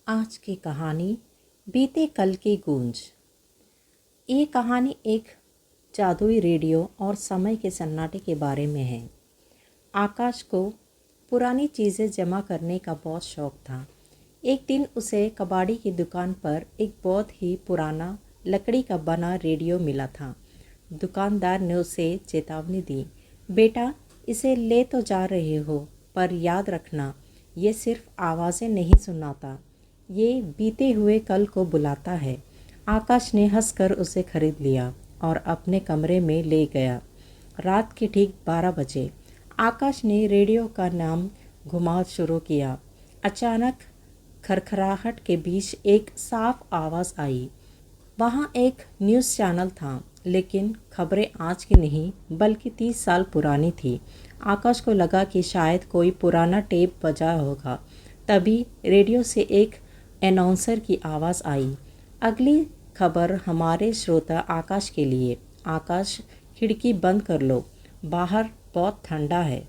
आज की कहानी बीते कल की गूंज। ये कहानी एक जादुई रेडियो और समय के सन्नाटे के बारे में है। आकाश को पुरानी चीज़ें जमा करने का बहुत शौक था। एक दिन उसे कबाड़ी की दुकान पर एक बहुत ही पुराना लकड़ी का बना रेडियो मिला था। दुकानदार ने उसे चेतावनी दी, बेटा इसे ले तो जा रहे हो, पर याद रखना ये सिर्फ आवाज़ें नहीं सुनाता, ये बीते हुए कल को बुलाता है। आकाश ने हंसकर उसे खरीद लिया और अपने कमरे में ले गया। रात के ठीक 12 बजे आकाश ने रेडियो का नाम घुमा शुरू किया। अचानक खरखराहट के बीच एक साफ आवाज़ आई। वहाँ एक न्यूज़ चैनल था, लेकिन खबरें आज की नहीं बल्कि 30 साल पुरानी थी। आकाश को लगा कि शायद कोई पुराना टेप बजा होगा। तभी रेडियो से एक अनाउंसर की आवाज़ आई, अगली खबर हमारे श्रोता आकाश के लिए। आकाश खिड़की बंद कर लो, बाहर बहुत ठंडा है।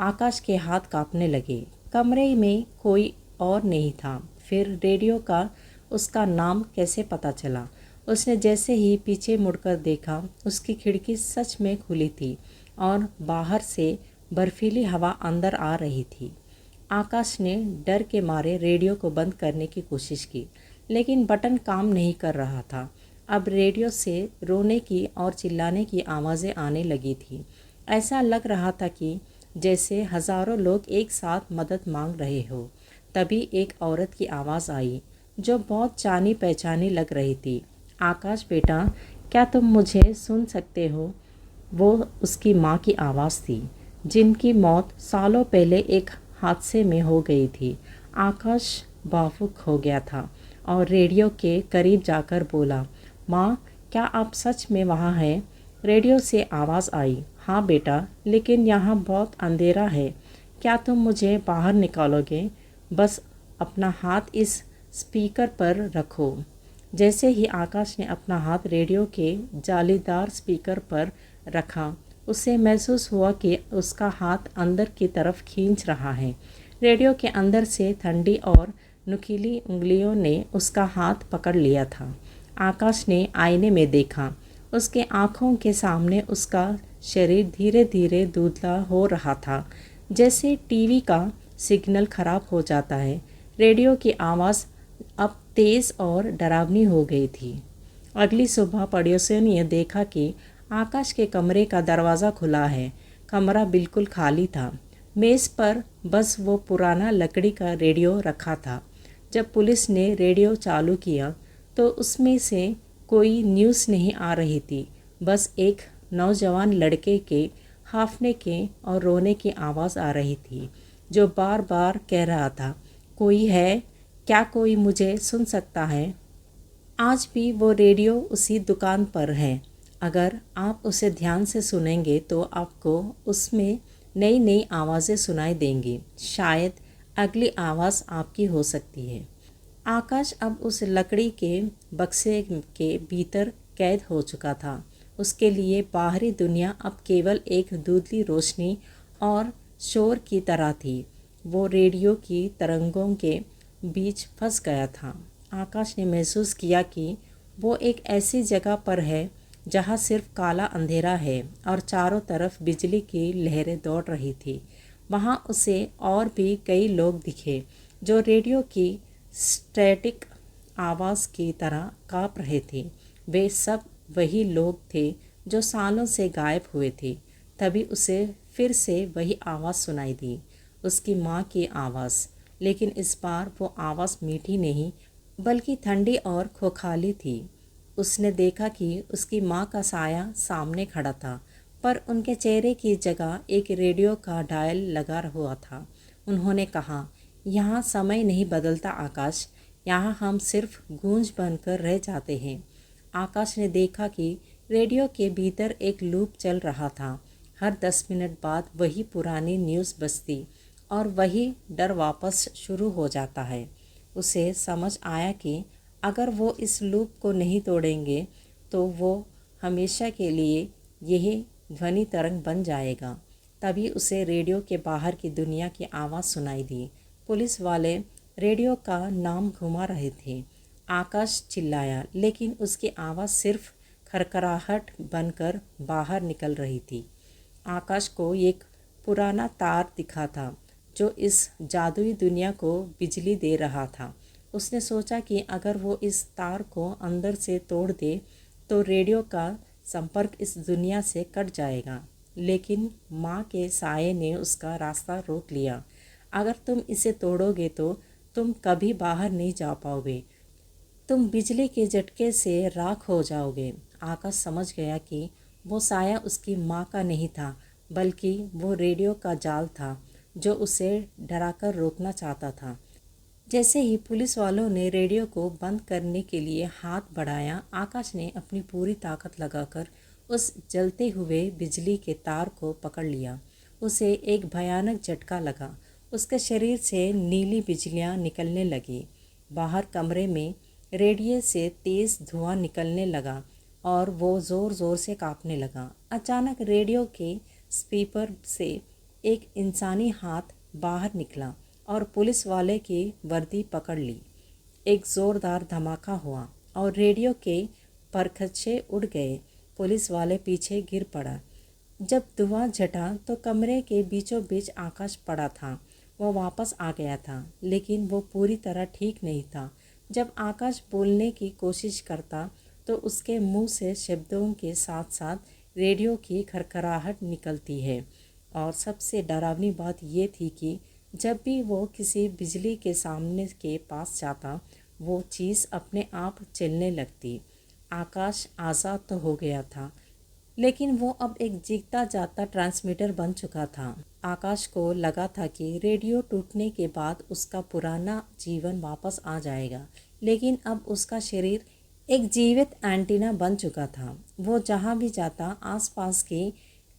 आकाश के हाथ कांपने लगे। कमरे में कोई और नहीं था। फिर रेडियो का उसका नाम कैसे पता चला? उसने जैसे ही पीछे मुड़कर देखा, उसकी खिड़की सच में खुली थी और बाहर से बर्फीली हवा अंदर आ रही थी। आकाश ने डर के मारे रेडियो को बंद करने की कोशिश की, लेकिन बटन काम नहीं कर रहा था। अब रेडियो से रोने की और चिल्लाने की आवाज़ें आने लगी थी। ऐसा लग रहा था कि जैसे हज़ारों लोग एक साथ मदद मांग रहे हो। तभी एक औरत की आवाज़ आई, जो बहुत जानी पहचानी लग रही थी। आकाश बेटा, क्या तुम मुझे सुन सकते हो? वो उसकी माँ की आवाज़ थी, जिनकी मौत सालों पहले एक हादसे में हो गई थी। आकाश भावुक हो गया था और रेडियो के करीब जाकर बोला, माँ क्या आप सच में वहाँ हैं? रेडियो से आवाज़ आई, हाँ बेटा, लेकिन यहाँ बहुत अंधेरा है। क्या तुम मुझे बाहर निकालोगे? बस अपना हाथ इस स्पीकर पर रखो। जैसे ही आकाश ने अपना हाथ रेडियो के जालीदार स्पीकर पर रखा, उसे महसूस हुआ कि उसका हाथ अंदर की तरफ खींच रहा है। रेडियो के अंदर से ठंडी और नुकीली उंगलियों ने उसका हाथ पकड़ लिया था। आकाश ने आईने में देखा। उसके आँखों के सामने उसका शरीर धीरे धीरे धुंधला हो रहा था, जैसे टीवी का सिग्नल खराब हो जाता है। रेडियो की आवाज़ अब तेज़ और डरावनी हो गई थी। अगली सुबह पड़ोसियों ने देखा कि आकाश के कमरे का दरवाज़ा खुला है। कमरा बिल्कुल खाली था। मेज़ पर बस वो पुराना लकड़ी का रेडियो रखा था। जब पुलिस ने रेडियो चालू किया तो उसमें से कोई न्यूज़ नहीं आ रही थी। बस एक नौजवान लड़के के हांफने के और रोने की आवाज़ आ रही थी, जो बार बार कह रहा था, कोई है क्या? कोई मुझे सुन सकता है? आज भी वो रेडियो उसी दुकान पर है। अगर आप उसे ध्यान से सुनेंगे तो आपको उसमें नई नई आवाज़ें सुनाई देंगी। शायद अगली आवाज़ आपकी हो सकती है। आकाश अब उस लकड़ी के बक्से के भीतर कैद हो चुका था। उसके लिए बाहरी दुनिया अब केवल एक धुंधली रोशनी और शोर की तरह थी। वो रेडियो की तरंगों के बीच फंस गया था। आकाश ने महसूस किया कि वो एक ऐसी जगह पर है जहाँ सिर्फ काला अंधेरा है और चारों तरफ बिजली की लहरें दौड़ रही थी। वहाँ उसे और भी कई लोग दिखे, जो रेडियो की स्टैटिक आवाज़ की तरह काँप रहे थे। वे सब वही लोग थे जो सालों से गायब हुए थे। तभी उसे फिर से वही आवाज़ सुनाई दी, उसकी माँ की आवाज़। लेकिन इस बार वो आवाज़ मीठी नहीं बल्कि ठंडी और खोखली थी। उसने देखा कि उसकी माँ का साया सामने खड़ा था, पर उनके चेहरे की जगह एक रेडियो का डायल लगा हुआ था। उन्होंने कहा, यहाँ समय नहीं बदलता आकाश, यहाँ हम सिर्फ गूंज बनकर रह जाते हैं। आकाश ने देखा कि रेडियो के भीतर एक लूप चल रहा था। हर 10 मिनट बाद वही पुरानी न्यूज़ बजती और वही डर वापस शुरू हो जाता है। उसे समझ आया कि अगर वो इस लूप को नहीं तोड़ेंगे तो वो हमेशा के लिए यही ध्वनि तरंग बन जाएगा। तभी उसे रेडियो के बाहर की दुनिया की आवाज़ सुनाई दी। पुलिस वाले रेडियो का नाम घुमा रहे थे। आकाश चिल्लाया, लेकिन उसकी आवाज़ सिर्फ खरखराहट बनकर बाहर निकल रही थी। आकाश को एक पुराना तार दिखा था जो इस जादुई दुनिया को बिजली दे रहा था। उसने सोचा कि अगर वो इस तार को अंदर से तोड़ दे तो रेडियो का संपर्क इस दुनिया से कट जाएगा। लेकिन माँ के साये ने उसका रास्ता रोक लिया। अगर तुम इसे तोड़ोगे तो तुम कभी बाहर नहीं जा पाओगे, तुम बिजली के झटके से राख हो जाओगे। आकाश समझ गया कि वो साया उसकी माँ का नहीं था, बल्कि वो रेडियो का जाल था जो उसे डराकर रोकना चाहता था। जैसे ही पुलिस वालों ने रेडियो को बंद करने के लिए हाथ बढ़ाया, आकाश ने अपनी पूरी ताकत लगाकर उस जलते हुए बिजली के तार को पकड़ लिया। उसे एक भयानक झटका लगा। उसके शरीर से नीली बिजलियां निकलने लगी। बाहर कमरे में रेडियो से तेज़ धुआं निकलने लगा और वो ज़ोर ज़ोर से काँपने लगा। अचानक रेडियो के स्पीकर से एक इंसानी हाथ बाहर निकला और पुलिस वाले की वर्दी पकड़ ली। एक ज़ोरदार धमाका हुआ और रेडियो के परखच्चे उड़ गए। पुलिस वाले पीछे गिर पड़ा। जब धुआं झटा तो कमरे के बीचों बीच आकाश पड़ा था। वो वापस आ गया था, लेकिन वो पूरी तरह ठीक नहीं था। जब आकाश बोलने की कोशिश करता तो उसके मुंह से शब्दों के साथ साथ रेडियो की खरखराहट निकलती है। और सबसे डरावनी बात ये थी कि जब भी वो किसी बिजली के सामने के पास जाता, वो चीज़ अपने आप चलने लगती। आकाश आज़ाद तो हो गया था, लेकिन वो अब एक जीता जाता ट्रांसमीटर बन चुका था। आकाश को लगा था कि रेडियो टूटने के बाद उसका पुराना जीवन वापस आ जाएगा, लेकिन अब उसका शरीर एक जीवित एंटीना बन चुका था। वो जहाँ भी जाता, आसपास की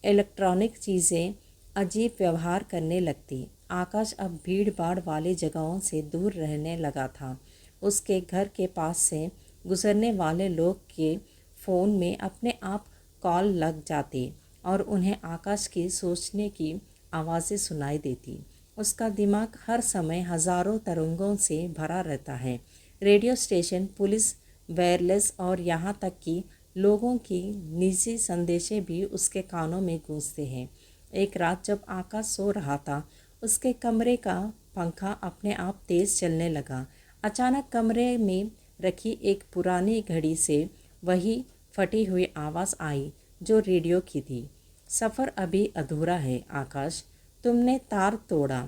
इलेक्ट्रॉनिक चीज़ें अजीब व्यवहार करने लगती। आकाश अब भीड़ भाड़ वाली जगहों से दूर रहने लगा था। उसके घर के पास से गुजरने वाले लोग के फ़ोन में अपने आप कॉल लग जाती और उन्हें आकाश की सोचने की आवाज़ें सुनाई देती। उसका दिमाग हर समय हज़ारों तरंगों से भरा रहता है। रेडियो स्टेशन, पुलिस, वायरलेस और यहाँ तक कि लोगों की निजी संदेशें भी उसके कानों में गूंजते हैं। एक रात जब आकाश सो रहा था, उसके कमरे का पंखा अपने आप तेज़ चलने लगा। अचानक कमरे में रखी एक पुरानी घड़ी से वही फटी हुई आवाज़ आई जो रेडियो की थी। सफ़र अभी अधूरा है आकाश, तुमने तार तोड़ा,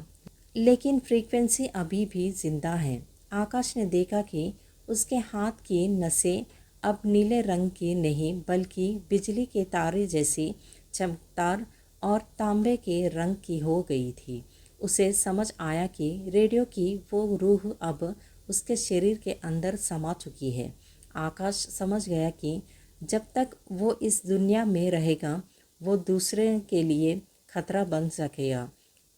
लेकिन फ्रीक्वेंसी अभी भी ज़िंदा है। आकाश ने देखा कि उसके हाथ की नसें अब नीले रंग की नहीं, बल्कि बिजली के तारे जैसी चमकदार और तांबे के रंग की हो गई थी। उसे समझ आया कि रेडियो की वो रूह अब उसके शरीर के अंदर समा चुकी है। आकाश समझ गया कि जब तक वो इस दुनिया में रहेगा, वो दूसरे के लिए खतरा बन सकेगा।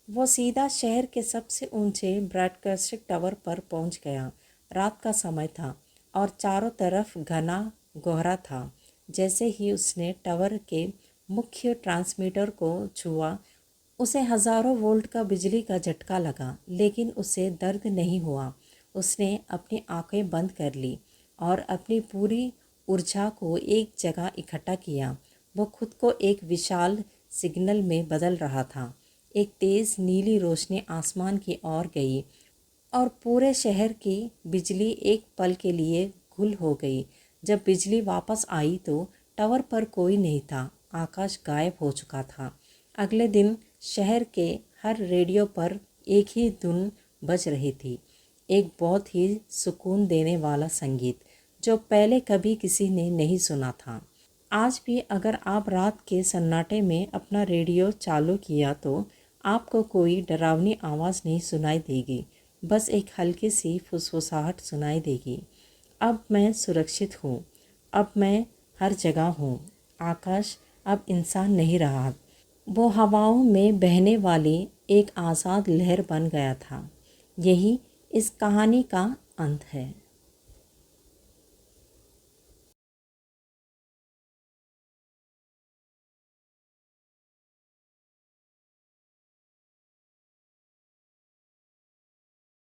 वो सीधा शहर के सबसे ऊंचे ब्रॉडकास्टिंग टावर पर पहुंच गया। रात का समय था और चारों तरफ घना कोहरा था। जैसे ही उसने टावर के मुख्य ट्रांसमीटर को छुआ, उसे हज़ारों वोल्ट का बिजली का झटका लगा, लेकिन उसे दर्द नहीं हुआ। उसने अपनी आंखें बंद कर ली और अपनी पूरी ऊर्जा को एक जगह इकट्ठा किया। वो खुद को एक विशाल सिग्नल में बदल रहा था। एक तेज़ नीली रोशनी आसमान की ओर गई और पूरे शहर की बिजली एक पल के लिए गुल हो गई। जब बिजली वापस आई तो टावर पर कोई नहीं था। आकाश गायब हो चुका था। अगले दिन शहर के हर रेडियो पर एक ही धुन बज रही थी, एक बहुत ही सुकून देने वाला संगीत जो पहले कभी किसी ने नहीं सुना था। आज भी अगर आप रात के सन्नाटे में अपना रेडियो चालू किया तो आपको कोई डरावनी आवाज़ नहीं सुनाई देगी, बस एक हल्की सी फुसफुसाहट सुनाई देगी। अब मैं सुरक्षित हूँ, अब मैं हर जगह हूँ। आकाश अब इंसान नहीं रहा, वो हवाओं में बहने वाली एक आज़ाद लहर बन गया था। यही इस कहानी का अंत है।